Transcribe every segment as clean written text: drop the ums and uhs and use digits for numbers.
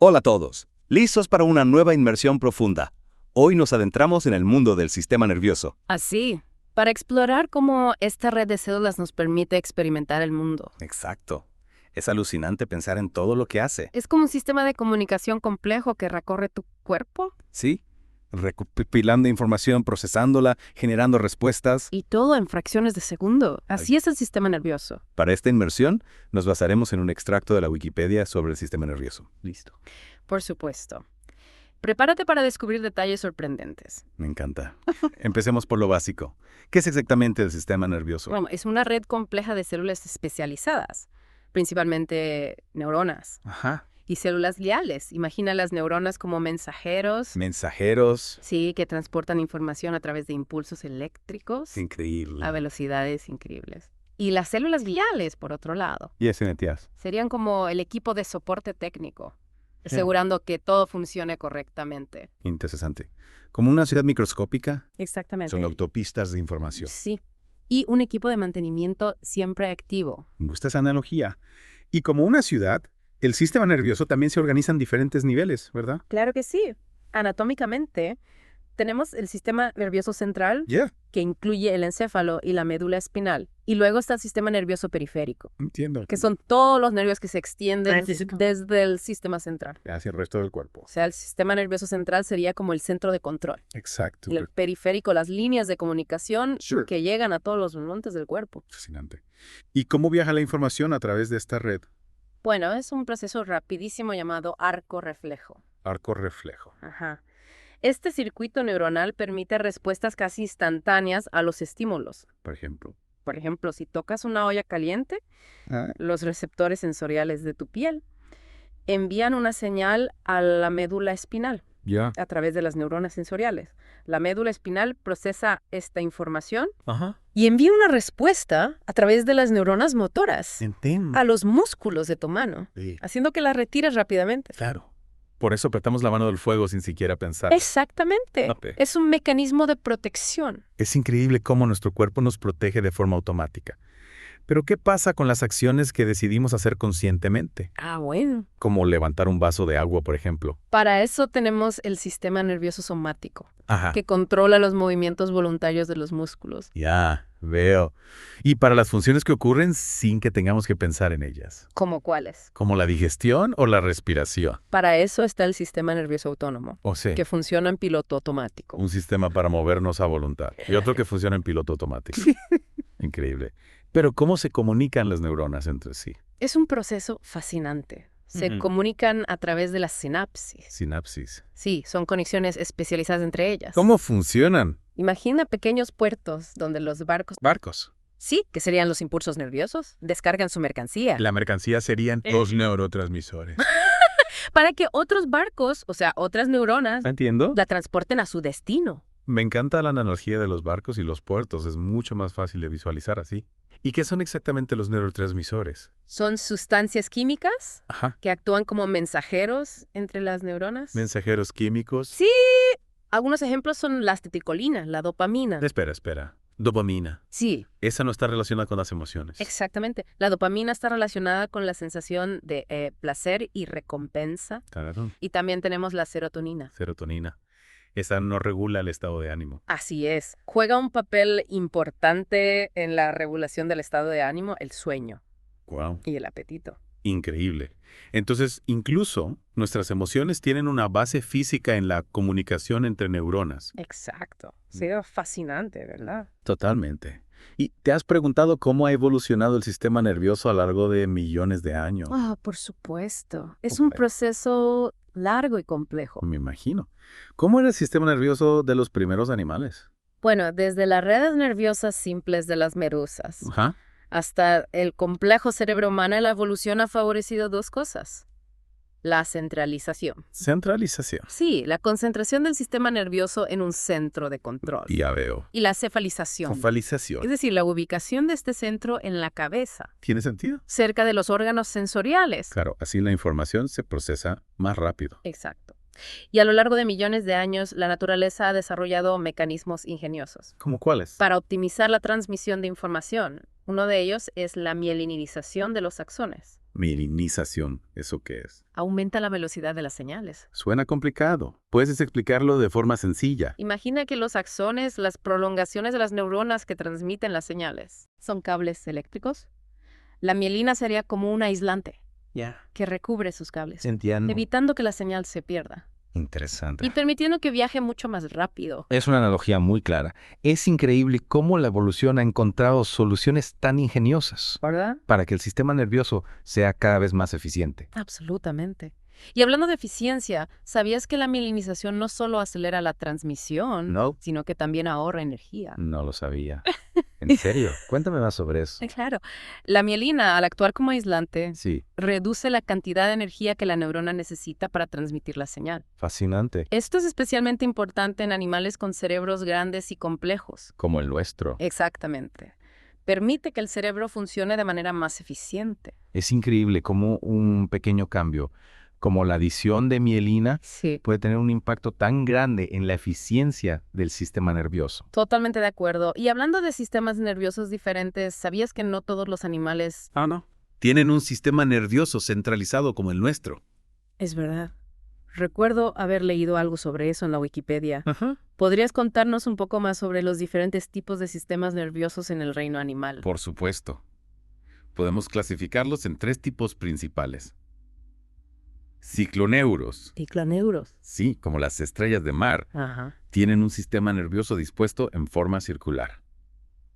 Hola a todos, listos para una nueva inmersión profunda. Hoy nos adentramos en el mundo del sistema nervioso. Así, para explorar cómo esta red de células nos permite experimentar el mundo. Exacto. Es alucinante pensar en todo lo que hace. Es como un sistema de comunicación complejo que recorre tu cuerpo. ¿Sí? Recopilando información, procesándola, generando respuestas. Y todo en fracciones de segundo. Así es el sistema nervioso. Para esta inmersión, nos basaremos en un extracto de la Wikipedia sobre el sistema nervioso. Listo. Por supuesto. Prepárate para descubrir detalles sorprendentes. Me encanta. Empecemos por lo básico. ¿Qué es exactamente el sistema nervioso? Bueno, es una red compleja de células especializadas, principalmente neuronas. Ajá. Y células gliales. Imagina las neuronas como mensajeros. Mensajeros. Sí, que transportan información a través de impulsos eléctricos Increíble. a velocidades increíbles. Y las células gliales, por otro lado, Y ese Matías. serían como el equipo de soporte técnico, asegurando que todo funcione correctamente. Interesante. Como una ciudad microscópica, Exactamente. son autopistas de información. Sí. Y un equipo de mantenimiento siempre activo. Me gusta esa analogía. Y como una ciudad, el sistema nervioso también se organiza en diferentes niveles, ¿verdad? Claro que sí. Anatómicamente, tenemos el sistema nervioso central, Ya, que incluye el encéfalo y la médula espinal. Y luego está el sistema nervioso periférico, entiendo. que son todos los nervios que se extienden desde el sistema central. Hacia el resto del cuerpo. O sea, el sistema nervioso central sería como el centro de control. Exacto. Y el periférico, las líneas de comunicación Sure. que llegan a todos los montes del cuerpo. Fascinante. ¿Y cómo viaja la información a través de esta red? Bueno, es un proceso rapidísimo llamado arco reflejo. Arco reflejo. Ajá. Este circuito neuronal permite respuestas casi instantáneas a los estímulos. Por ejemplo. Por ejemplo, si tocas una olla caliente, los receptores sensoriales de tu piel envían una señal a la médula espinal Ya. a través de las neuronas sensoriales. La médula espinal procesa esta información Ajá. y envía una respuesta a través de las neuronas motoras Entiendo. a los músculos de tu mano, Sí. haciendo que la retires rápidamente. Claro. Por eso apretamos la mano del fuego sin siquiera pensar. Exactamente. Ok. Es un mecanismo de protección. Es increíble cómo nuestro cuerpo nos protege de forma automática. Pero ¿qué pasa con las acciones que decidimos hacer conscientemente? Bueno. Como levantar un vaso de agua, por ejemplo. Para eso tenemos el sistema nervioso somático, Ajá. que controla los movimientos voluntarios de los músculos. Ya, veo. Y para las funciones que ocurren sin que tengamos que pensar en ellas. ¿Cómo cuáles? ¿Como la digestión o la respiración? Para eso está el sistema nervioso autónomo, O sea, que funciona en piloto automático. un sistema para movernos a voluntad. Y otro que funciona en piloto automático. Increíble. Pero ¿cómo se comunican las neuronas entre sí? Es un proceso fascinante. Se Ujú. comunican a través de las sinapsis. Sinapsis. Sí, son conexiones especializadas entre ellas. ¿Cómo funcionan? Imagina pequeños puertos donde los barcos, Barcos. sí, que serían los impulsos nerviosos, descargan su mercancía La mercancía serían los neurotransmisores. para que otros barcos, o sea, otras neuronas, ¿Entiendo? la transporten a su destino. Me encanta la analogía de los barcos y los puertos. Es mucho más fácil de visualizar así. ¿Y qué son exactamente los neurotransmisores? Son sustancias químicas Ajá. que actúan como mensajeros entre las neuronas. Mensajeros químicos. Sí, algunos ejemplos son la acetilcolina, la dopamina. Espera. Dopamina. Sí, Esa no está relacionada con las emociones. exactamente. La dopamina está relacionada con la sensación de placer y recompensa. Claro. Y también tenemos la serotonina. Serotonina. Esa no regula el estado de ánimo. Así es. Juega un papel importante en la regulación del estado de ánimo, el sueño Wow. y el apetito. Increíble. Entonces, incluso nuestras emociones tienen una base física en la comunicación entre neuronas. Exacto. Sería fascinante, ¿verdad? Totalmente. ¿Y te has preguntado cómo ha evolucionado el sistema nervioso a lo largo de millones de años? Ah, por supuesto. Es un Ok. proceso largo y complejo. Me imagino. ¿Cómo era el sistema nervioso de los primeros animales? Bueno, desde las redes nerviosas simples de las medusas Ajá. hasta el complejo cerebro humano, la evolución ha favorecido dos cosas. La centralización. Centralización. Sí, la concentración del sistema nervioso en un centro de control. Ya veo. Y la cefalización. Focalización. Es decir, la ubicación de este centro en la cabeza, ¿Tiene sentido? cerca de los órganos sensoriales. Claro, así la información se procesa más rápido. Exacto. Y a lo largo de millones de años, la naturaleza ha desarrollado mecanismos ingeniosos ¿Cómo cuáles? para optimizar la transmisión de información. Uno de ellos es la mielinización de los axones. Mielinización, ¿eso qué es? Aumenta la velocidad de las señales. Suena complicado. ¿Puedes explicarlo de forma sencilla? Imagina que los axones, las prolongaciones de las neuronas que transmiten las señales, son cables eléctricos. La mielina sería como un aislante Ya. que recubre sus cables, Entiendo. evitando que la señal se pierda Interesante. y permitiendo que viaje mucho más rápido. Es una analogía muy clara. Es increíble cómo la evolución ha encontrado soluciones tan ingeniosas ¿Verdad? para que el sistema nervioso sea cada vez más eficiente. Absolutamente. Y hablando de eficiencia, ¿sabías que la mielinización no solo acelera la transmisión, No. sino que también ahorra energía? No lo sabía. ¿En serio? Cuéntame más sobre eso. Claro. La mielina, al actuar como aislante, Sí, reduce la cantidad de energía que la neurona necesita para transmitir la señal. fascinante. Esto es especialmente importante en animales con cerebros grandes y complejos. Como el nuestro. Exactamente. Permite que el cerebro funcione de manera más eficiente. Es increíble cómo un pequeño cambio, como la adición de mielina, Sí. puede tener un impacto tan grande en la eficiencia del sistema nervioso. Totalmente de acuerdo. Y hablando de sistemas nerviosos diferentes, ¿sabías que no todos los animales... No. Tienen un sistema nervioso centralizado como el nuestro. Es verdad. Recuerdo haber leído algo sobre eso en la Wikipedia. Ajá. ¿Podrías contarnos un poco más sobre los diferentes tipos de sistemas nerviosos en el reino animal? Por supuesto. Podemos clasificarlos en 3 tipos principales. Cicloneuros, Cicloneuros. sí, como las estrellas de mar, Ajá. tienen un sistema nervioso dispuesto en forma circular.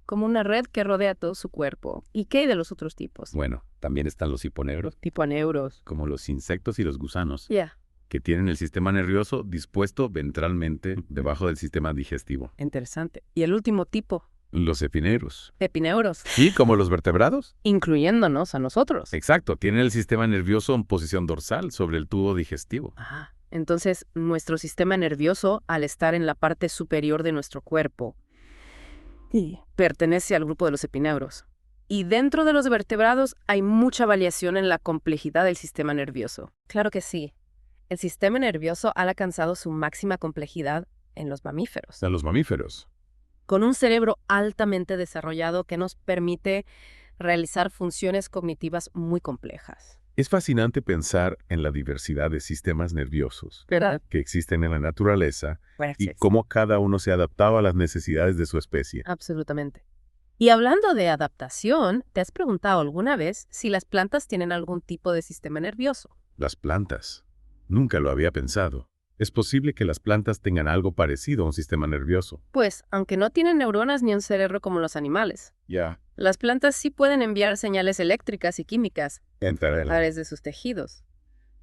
Como una red que rodea todo su cuerpo. ¿Y qué hay de los otros tipos? Bueno, también están los hiponeuros, Tipo aneuros. como los insectos y los gusanos, Ya. que tienen el sistema nervioso dispuesto ventralmente debajo del sistema digestivo. Interesante. ¿Y el último tipo? Los epineuros, Epineuros. sí, como los vertebrados. Incluyéndonos a nosotros. Exacto, tienen el sistema nervioso en posición dorsal sobre el tubo digestivo. Ajá. Entonces, nuestro sistema nervioso, al estar en la parte superior de nuestro cuerpo, pertenece al grupo de los epineuros. Y dentro de los vertebrados hay mucha variación en la complejidad del sistema nervioso. Claro que sí. El sistema nervioso ha alcanzado su máxima complejidad en los mamíferos, A los mamíferos. con un cerebro altamente desarrollado que nos permite realizar funciones cognitivas muy complejas. Es fascinante pensar en la diversidad de sistemas nerviosos ¿Verdad? que existen en la naturaleza y Gracias. cómo cada uno se ha adaptado a las necesidades de su especie. Absolutamente. Y hablando de adaptación, ¿te has preguntado alguna vez si las plantas tienen algún tipo de sistema nervioso? Las plantas. Nunca lo había pensado. Es posible que las plantas tengan algo parecido a un sistema nervioso. Pues, aunque no tienen neuronas ni un cerebro como los animales, Ya. las plantas sí pueden enviar señales eléctricas y químicas a través de sus tejidos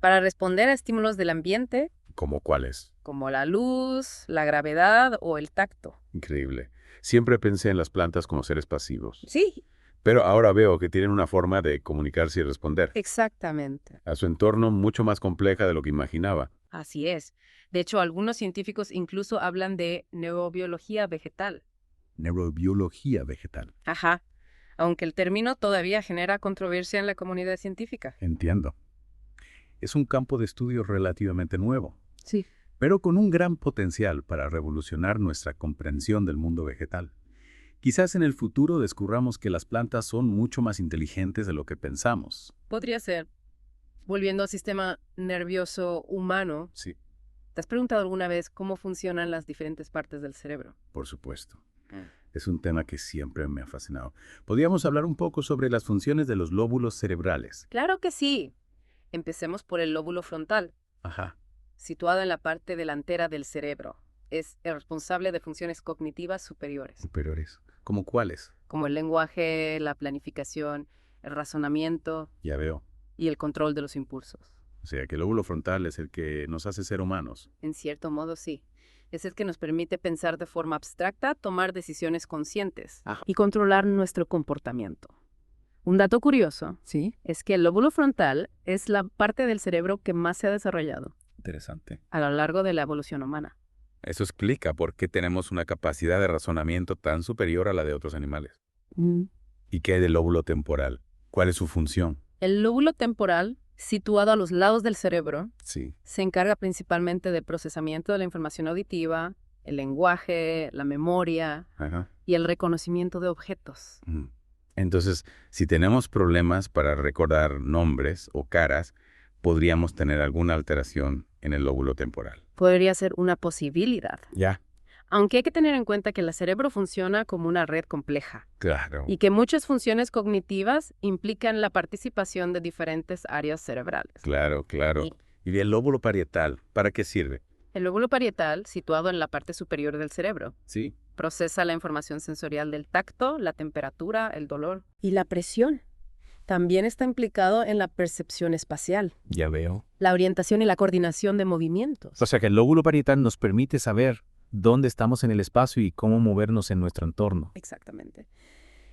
para responder a estímulos del ambiente, ¿Cómo cuáles? como la luz, la gravedad o el tacto. Increíble. Siempre pensé en las plantas como seres pasivos. Sí, Pero ahora veo que tienen una forma de comunicarse y responder exactamente. a su entorno mucho más compleja de lo que imaginaba. Así es. De hecho, algunos científicos incluso hablan de neurobiología vegetal. Neurobiología vegetal. Ajá. Aunque el término todavía genera controversia en la comunidad científica. Entiendo. Es un campo de estudio relativamente nuevo, Sí. pero con un gran potencial para revolucionar nuestra comprensión del mundo vegetal. Quizás en el futuro descubramos que las plantas son mucho más inteligentes de lo que pensamos. Podría ser. Volviendo al sistema nervioso humano, Sí, ¿te has preguntado alguna vez cómo funcionan las diferentes partes del cerebro? por supuesto. Es un tema que siempre me ha fascinado. ¿Podríamos hablar un poco sobre las funciones de los lóbulos cerebrales? Claro que sí. Empecemos por el lóbulo frontal, Ajá. situado en la parte delantera del cerebro. Es el responsable de funciones cognitivas superiores, Superiores. ¿Cómo cuáles? como el lenguaje, la planificación, el razonamiento Ya veo. y el control de los impulsos. O sea, que el lóbulo frontal es el que nos hace ser humanos. En cierto modo, sí. Es el que nos permite pensar de forma abstracta, tomar decisiones conscientes Ajá. y controlar nuestro comportamiento. Un dato curioso, ¿sí?, es que el lóbulo frontal es la parte del cerebro que más se ha desarrollado Interesante. a lo largo de la evolución humana. Eso explica por qué tenemos una capacidad de razonamiento tan superior a la de otros animales. ¿Y qué hay del lóbulo temporal? ¿Cuál es su función? El lóbulo temporal, situado a los lados del cerebro, Sí. se encarga principalmente del procesamiento de la información auditiva, el lenguaje, la memoria Ajá. y el reconocimiento de objetos. Entonces, si tenemos problemas para recordar nombres o caras, podríamos tener alguna alteración en el lóbulo temporal. Podría ser una posibilidad. Ya. Aunque hay que tener en cuenta que el cerebro funciona como una red compleja Claro. y que muchas funciones cognitivas implican la participación de diferentes áreas cerebrales. Claro, claro. Y- ¿Y el lóbulo parietal, para qué sirve? El lóbulo parietal, situado en la parte superior del cerebro, Sí. procesa la información sensorial del tacto, la temperatura, el dolor y la presión. También está implicado en la percepción espacial, Ya veo. la orientación y la coordinación de movimientos. O sea que el lóbulo parietal nos permite saber dónde estamos en el espacio y cómo movernos en nuestro entorno. Exactamente.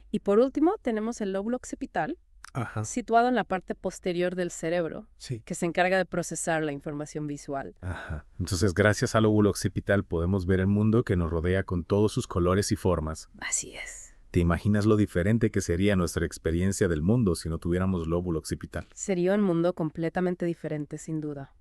Y por último, tenemos el lóbulo occipital, Ajá. situado en la parte posterior del cerebro, Sí. que se encarga de procesar la información visual. Ajá. Entonces, gracias al lóbulo occipital podemos ver el mundo que nos rodea con todos sus colores y formas. Así es. ¿Te imaginas lo diferente que sería nuestra experiencia del mundo si no tuviéramos lóbulo occipital? Sería un mundo completamente diferente, sin duda.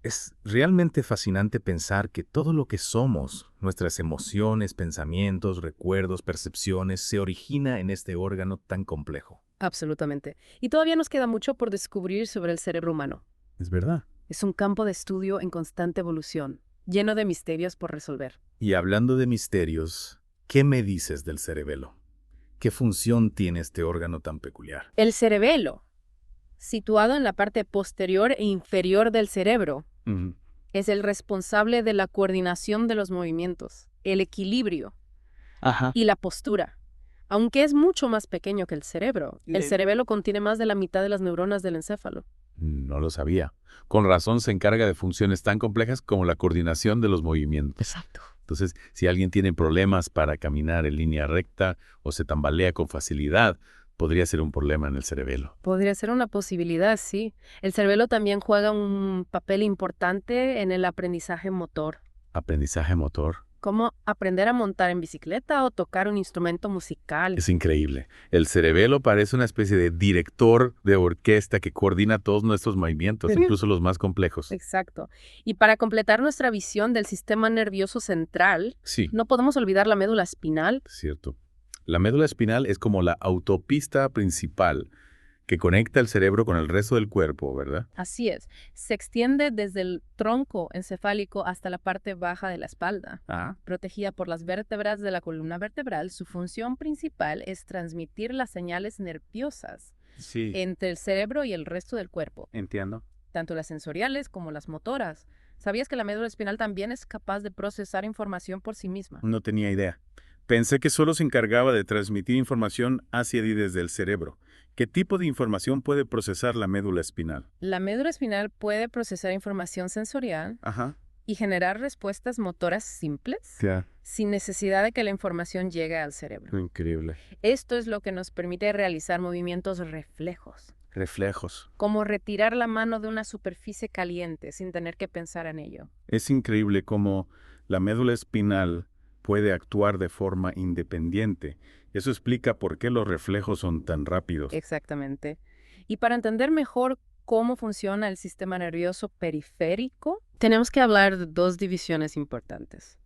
Es realmente fascinante pensar que todo lo que somos, nuestras emociones, pensamientos, recuerdos, percepciones, se origina en este órgano tan complejo. Absolutamente. Y todavía nos queda mucho por descubrir sobre el cerebro humano. Es verdad. Es un campo de estudio en constante evolución, lleno de misterios por resolver. Y hablando de misterios, ¿qué me dices del cerebelo? ¿Qué función tiene este órgano tan peculiar? El cerebelo, situado en la parte posterior e inferior del cerebro, es el responsable de la coordinación de los movimientos, el equilibrio Ajá. y la postura. Aunque es mucho más pequeño que el cerebro, el cerebelo contiene más de la mitad de las neuronas del encéfalo. No lo sabía. Con razón se encarga de funciones tan complejas como la coordinación de los movimientos. Exacto. Entonces, si alguien tiene problemas para caminar en línea recta o se tambalea con facilidad, podría ser un problema en el cerebelo. Podría ser una posibilidad, sí. El cerebelo también juega un papel importante en el aprendizaje motor, Aprendizaje motor. como aprender a montar en bicicleta o tocar un instrumento musical. Es increíble. El cerebelo parece una especie de director de orquesta que coordina todos nuestros movimientos, Sí. incluso los más complejos. Exacto. Y para completar nuestra visión del sistema nervioso central, Sí, no podemos olvidar la médula espinal. cierto. La médula espinal es como la autopista principal que conecta el cerebro con el resto del cuerpo, ¿verdad? Así es. Se extiende desde el tronco encefálico hasta la parte baja de la espalda. Protegida por las vértebras de la columna vertebral, su función principal es transmitir las señales nerviosas Sí, entre el cerebro y el resto del cuerpo, entiendo. tanto las sensoriales como las motoras. ¿Sabías que la médula espinal también es capaz de procesar información por sí misma? No tenía idea. Pensé que solo se encargaba de transmitir información hacia y desde el cerebro. ¿Qué tipo de información puede procesar la médula espinal? La médula espinal puede procesar información sensorial Ajá. y generar respuestas motoras simples Ya, sin necesidad de que la información llegue al cerebro. increíble. Esto es lo que nos permite realizar movimientos reflejos, Reflejos. como retirar la mano de una superficie caliente sin tener que pensar en ello. Es increíble cómo la médula espinal puede actuar de forma independiente. Eso explica por qué los reflejos son tan rápidos. Exactamente. Y para entender mejor cómo funciona el sistema nervioso periférico, tenemos que hablar de dos divisiones importantes.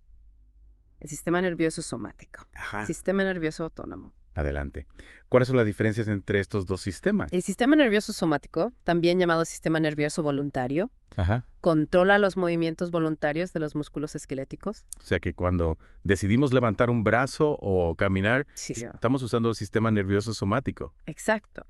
El sistema nervioso somático, Ajá. sistema nervioso autónomo. Adelante. ¿Cuáles son las diferencias entre estos dos sistemas? El sistema nervioso somático, también llamado sistema nervioso voluntario, Ajá. controla los movimientos voluntarios de los músculos esqueléticos. O sea que cuando decidimos levantar un brazo o caminar, Sí. estamos usando el sistema nervioso somático. Exacto.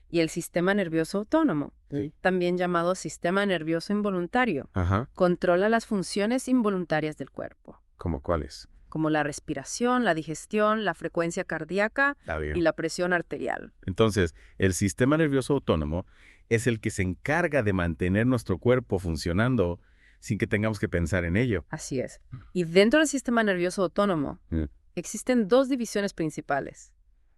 Y el sistema nervioso autónomo, Sí. también llamado sistema nervioso involuntario, Ajá. controla las funciones involuntarias del cuerpo, ¿Cómo cuáles? como la respiración, la digestión, la frecuencia cardíaca y la presión arterial. Entonces, el sistema nervioso autónomo es el que se encarga de mantener nuestro cuerpo funcionando sin que tengamos que pensar en ello. Así es. Y dentro del sistema nervioso autónomo Mm. existen dos divisiones principales: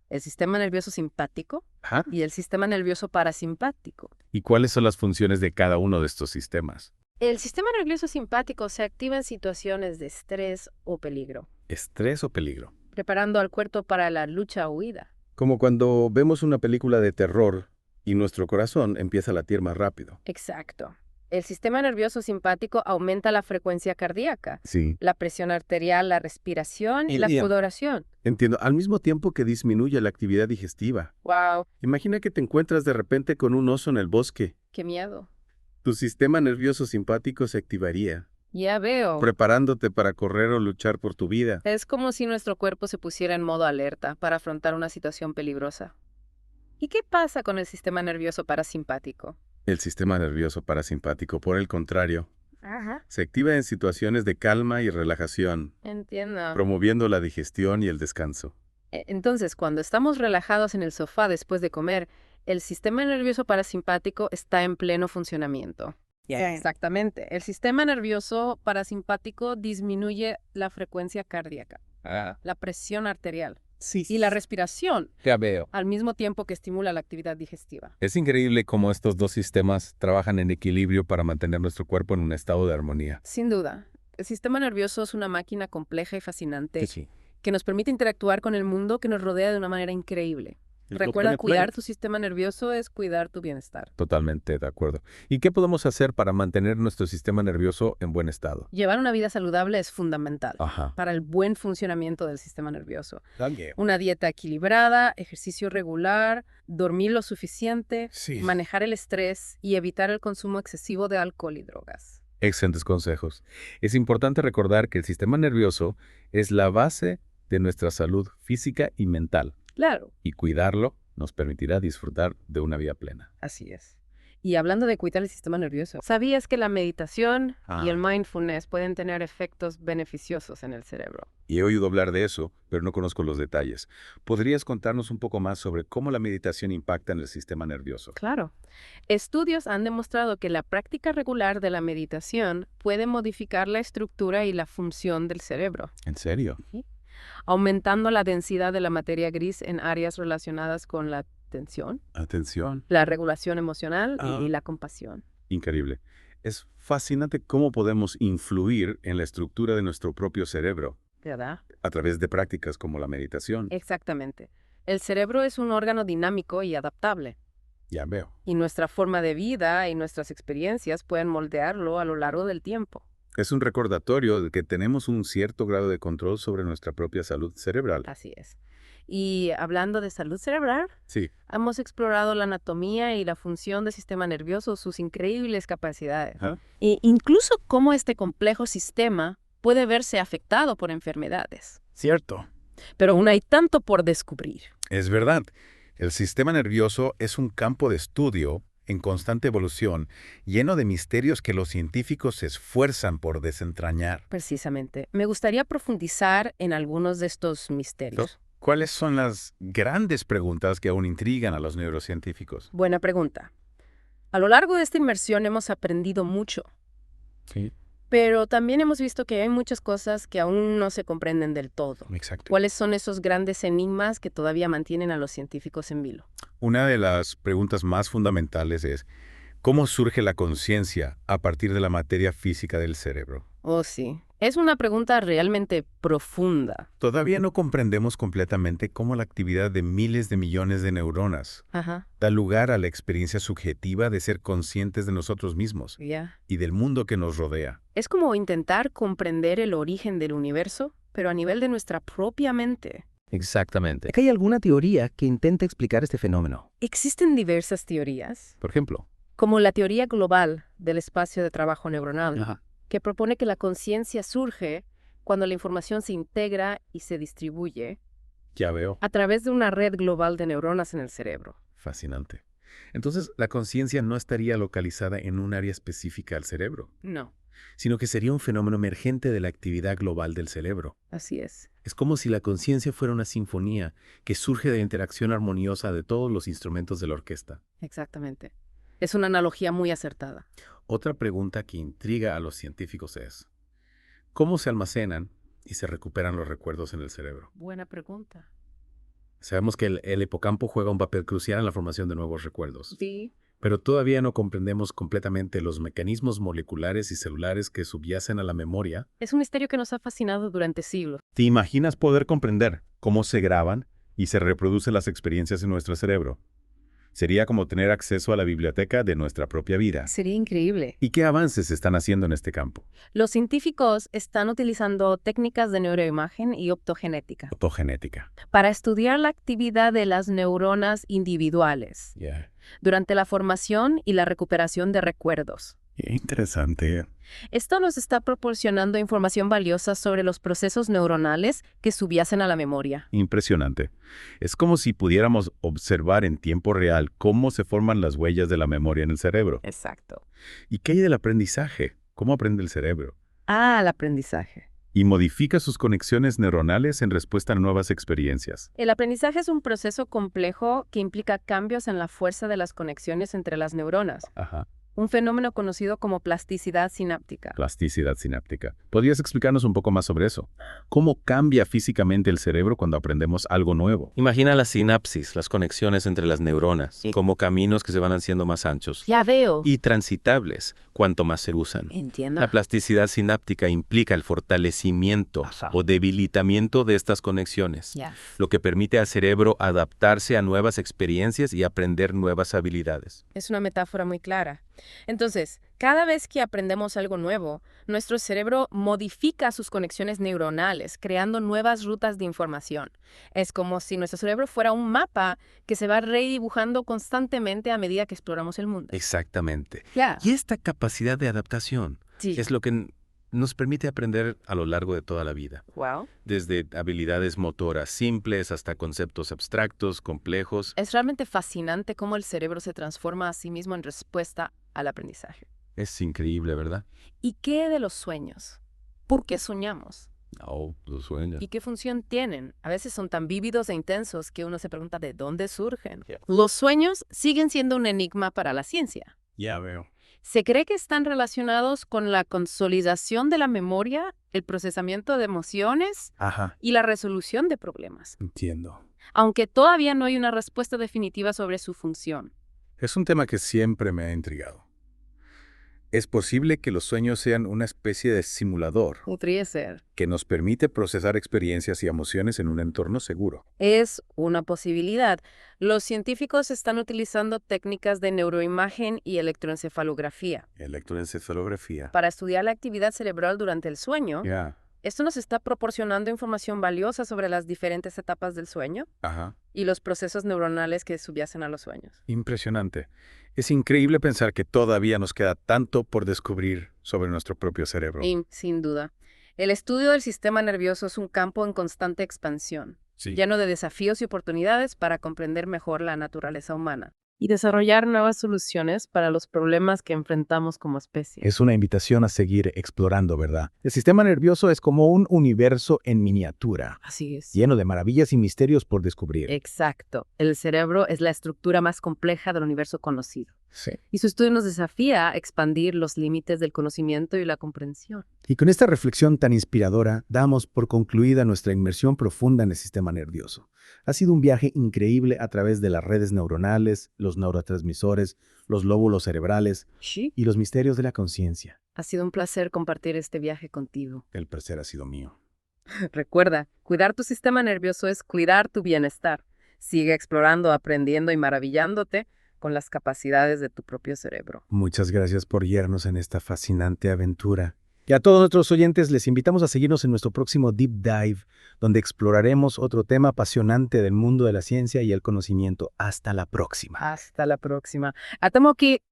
el sistema nervioso simpático Ajá. y el sistema nervioso parasimpático. ¿Y cuáles son las funciones de cada uno de estos sistemas? El sistema nervioso simpático se activa en situaciones de estrés o peligro, ¿Estrés o peligro? preparando al cuerpo para la lucha o huida. Como cuando vemos una película de terror y nuestro corazón empieza a latir más rápido. Exacto. El sistema nervioso simpático aumenta la frecuencia cardíaca, Sí. la presión arterial, la respiración y la Y- sudoración. Entiendo, al mismo tiempo que disminuye la actividad digestiva. ¡Wow! Imagina que te encuentras de repente con un oso en el bosque. ¡Qué miedo! Tu sistema nervioso simpático se activaría, Ya veo. preparándote para correr o luchar por tu vida. Es como si nuestro cuerpo se pusiera en modo alerta para afrontar una situación peligrosa. ¿Y qué pasa con el sistema nervioso parasimpático? El sistema nervioso parasimpático, por el contrario, Ajá. se activa en situaciones de calma y relajación, Entiendo. promoviendo la digestión y el descanso. Entonces, cuando estamos relajados en el sofá después de comer, el sistema nervioso parasimpático está en pleno funcionamiento. Exactamente. El sistema nervioso parasimpático disminuye la frecuencia cardíaca, la presión arterial Sí. y la respiración, Ya veo. al mismo tiempo que estimula la actividad digestiva. Es increíble cómo estos dos sistemas trabajan en equilibrio para mantener nuestro cuerpo en un estado de armonía. Sin duda, el sistema nervioso es una máquina compleja y fascinante Sí. que nos permite interactuar con el mundo que nos rodea de una manera increíble. Recuerda, cuidar tu sistema nervioso es cuidar tu bienestar. Totalmente de acuerdo. ¿Y qué podemos hacer para mantener nuestro sistema nervioso en buen estado? Llevar una vida saludable es fundamental Ajá. para el buen funcionamiento del sistema nervioso. Una dieta equilibrada, ejercicio regular, dormir lo suficiente, Sí. manejar el estrés y evitar el consumo excesivo de alcohol y drogas. Excelentes consejos. Es importante recordar que el sistema nervioso es la base de nuestra salud física y mental, Claro, y cuidarlo nos permitirá disfrutar de una vida plena. así es. Y hablando de cuidar el sistema nervioso, ¿sabías que la meditación y el mindfulness pueden tener efectos beneficiosos en el cerebro? Y he oído hablar de eso, pero no conozco los detalles. ¿Podrías contarnos un poco más sobre cómo la meditación impacta en el sistema nervioso? Claro. Estudios han demostrado que la práctica regular de la meditación puede modificar la estructura y la función del cerebro, ¿En serio? aumentando la densidad de la materia gris en áreas relacionadas con la atención, Atención. la regulación emocional Ah. y la compasión. Increíble. Es fascinante cómo podemos influir en la estructura de nuestro propio cerebro ¿Verdad? a través de prácticas como la meditación. Exactamente. El cerebro es un órgano dinámico y adaptable, Ya veo. y nuestra forma de vida y nuestras experiencias pueden moldearlo a lo largo del tiempo. Es un recordatorio de que tenemos un cierto grado de control sobre nuestra propia salud cerebral. Así es. Y hablando de salud cerebral, Sí. hemos explorado la anatomía y la función del sistema nervioso, sus increíbles capacidades. Ajá. E incluso cómo este complejo sistema puede verse afectado por enfermedades. Cierto. Pero aún hay tanto por descubrir. Es verdad. El sistema nervioso es un campo de estudio en constante evolución, lleno de misterios que los científicos se esfuerzan por desentrañar. Precisamente. Me gustaría profundizar en algunos de estos misterios. ¿Cuáles son las grandes preguntas que aún intrigan a los neurocientíficos? Buena pregunta. A lo largo de esta inmersión hemos aprendido mucho, Sí, pero también hemos visto que hay muchas cosas que aún no se comprenden del todo. exacto. ¿Cuáles son esos grandes enigmas que todavía mantienen a los científicos en vilo? Una de las preguntas más fundamentales es, ¿cómo surge la conciencia a partir de la materia física del cerebro? Oh, sí. Es una pregunta realmente profunda. Todavía no comprendemos completamente cómo la actividad de miles de millones de neuronas Ajá, da lugar a la experiencia subjetiva de ser conscientes de nosotros mismos ya. y del mundo que nos rodea. Es como intentar comprender el origen del universo, pero a nivel de nuestra propia mente. Exactamente. ¿Hay alguna teoría que intente explicar este fenómeno? Existen diversas teorías, Por ejemplo. como la teoría global del espacio de trabajo neuronal, Ajá. que propone que la conciencia surge cuando la información se integra y se distribuye Ya veo. a través de una red global de neuronas en el cerebro. Fascinante. Entonces, la conciencia no estaría localizada en un área específica del cerebro, No, sino que sería un fenómeno emergente de la actividad global del cerebro. así es. Es como si la conciencia fuera una sinfonía que surge de la interacción armoniosa de todos los instrumentos de la orquesta. Exactamente. Es una analogía muy acertada. Otra pregunta que intriga a los científicos es, ¿cómo se almacenan y se recuperan los recuerdos en el cerebro? Buena pregunta. Sabemos que el hipocampo juega un papel crucial en la formación de nuevos recuerdos, Sí. pero todavía no comprendemos completamente los mecanismos moleculares y celulares que subyacen a la memoria. Es un misterio que nos ha fascinado durante siglos. ¿Te imaginas poder comprender cómo se graban y se reproducen las experiencias en nuestro cerebro? Sería como tener acceso a la biblioteca de nuestra propia vida. Sería increíble. ¿Y qué avances se están haciendo en este campo? Los científicos están utilizando técnicas de neuroimagen y optogenética Fotogenética. para estudiar la actividad de las neuronas individuales Ya. durante la formación y la recuperación de recuerdos. Qué interesante. Esto nos está proporcionando información valiosa sobre los procesos neuronales que subyacen a la memoria. Impresionante. Es como si pudiéramos observar en tiempo real cómo se forman las huellas de la memoria en el cerebro. Exacto. ¿Y qué hay del aprendizaje? ¿Cómo aprende el cerebro? El aprendizaje. Y modifica sus conexiones neuronales en respuesta a nuevas experiencias. El aprendizaje es un proceso complejo que implica cambios en la fuerza de las conexiones entre las neuronas, Ajá. un fenómeno conocido como plasticidad sináptica. Plasticidad sináptica. ¿Podrías explicarnos un poco más sobre eso? ¿Cómo cambia físicamente el cerebro cuando aprendemos algo nuevo? Imagina la sinapsis, las conexiones entre las neuronas, como caminos que se van haciendo más anchos Ya veo. y transitables cuanto más se usan. Entiendo. La plasticidad sináptica implica el fortalecimiento o debilitamiento de estas conexiones, Ya. lo que permite al cerebro adaptarse a nuevas experiencias y aprender nuevas habilidades. Es una metáfora muy clara. Entonces, cada vez que aprendemos algo nuevo, nuestro cerebro modifica sus conexiones neuronales, creando nuevas rutas de información. Es como si nuestro cerebro fuera un mapa que se va redibujando constantemente a medida que exploramos el mundo. Exactamente. Ya. Y esta capacidad de adaptación Sí. es lo que nos permite aprender a lo largo de toda la vida. Wow. Desde habilidades motoras simples hasta conceptos abstractos, complejos. Es realmente fascinante cómo el cerebro se transforma a sí mismo en respuesta al aprendizaje. Es increíble, ¿verdad? ¿Y qué de los sueños? ¿Por qué soñamos? Oh, los sueños. ¿Y qué función tienen? A veces son tan vívidos e intensos que uno se pregunta de dónde surgen. Yeah. Los sueños siguen siendo un enigma para la ciencia. Ya veo. Se cree que están relacionados con la consolidación de la memoria, el procesamiento de emociones Ajá, y la resolución de problemas, entiendo. aunque todavía no hay una respuesta definitiva sobre su función. Es un tema que siempre me ha intrigado. Es posible que los sueños sean una especie de simulador Podría ser. que nos permite procesar experiencias y emociones en un entorno seguro. Es una posibilidad. Los científicos están utilizando técnicas de neuroimagen y electroencefalografía Electroencefalografía. para estudiar la actividad cerebral durante el sueño. Ya. Esto nos está proporcionando información valiosa sobre las diferentes etapas del sueño Ajá. y los procesos neuronales que subyacen a los sueños. Impresionante. Es increíble pensar que todavía nos queda tanto por descubrir sobre nuestro propio cerebro. Y, sin duda, el estudio del sistema nervioso es un campo en constante expansión, Sí. lleno de desafíos y oportunidades para comprender mejor la naturaleza humana y desarrollar nuevas soluciones para los problemas que enfrentamos como especie. Es una invitación a seguir explorando, ¿verdad? El sistema nervioso es como un universo en miniatura, Así es. lleno de maravillas y misterios por descubrir. Exacto. El cerebro es la estructura más compleja del universo conocido. Sí. Y su estudio nos desafía a expandir los límites del conocimiento y la comprensión. Y con esta reflexión tan inspiradora, damos por concluida nuestra inmersión profunda en el sistema nervioso. Ha sido un viaje increíble a través de las redes neuronales, los neurotransmisores, los lóbulos cerebrales Sí. y los misterios de la conciencia. Ha sido un placer compartir este viaje contigo. El placer ha sido mío. Recuerda, cuidar tu sistema nervioso es cuidar tu bienestar. Sigue explorando, aprendiendo y maravillándote con las capacidades de tu propio cerebro. Muchas gracias por guiarnos en esta fascinante aventura. Y a todos nuestros oyentes les invitamos a seguirnos en nuestro próximo Deep Dive, donde exploraremos otro tema apasionante del mundo de la ciencia y el conocimiento. Hasta la próxima. Hasta la próxima. Atomoki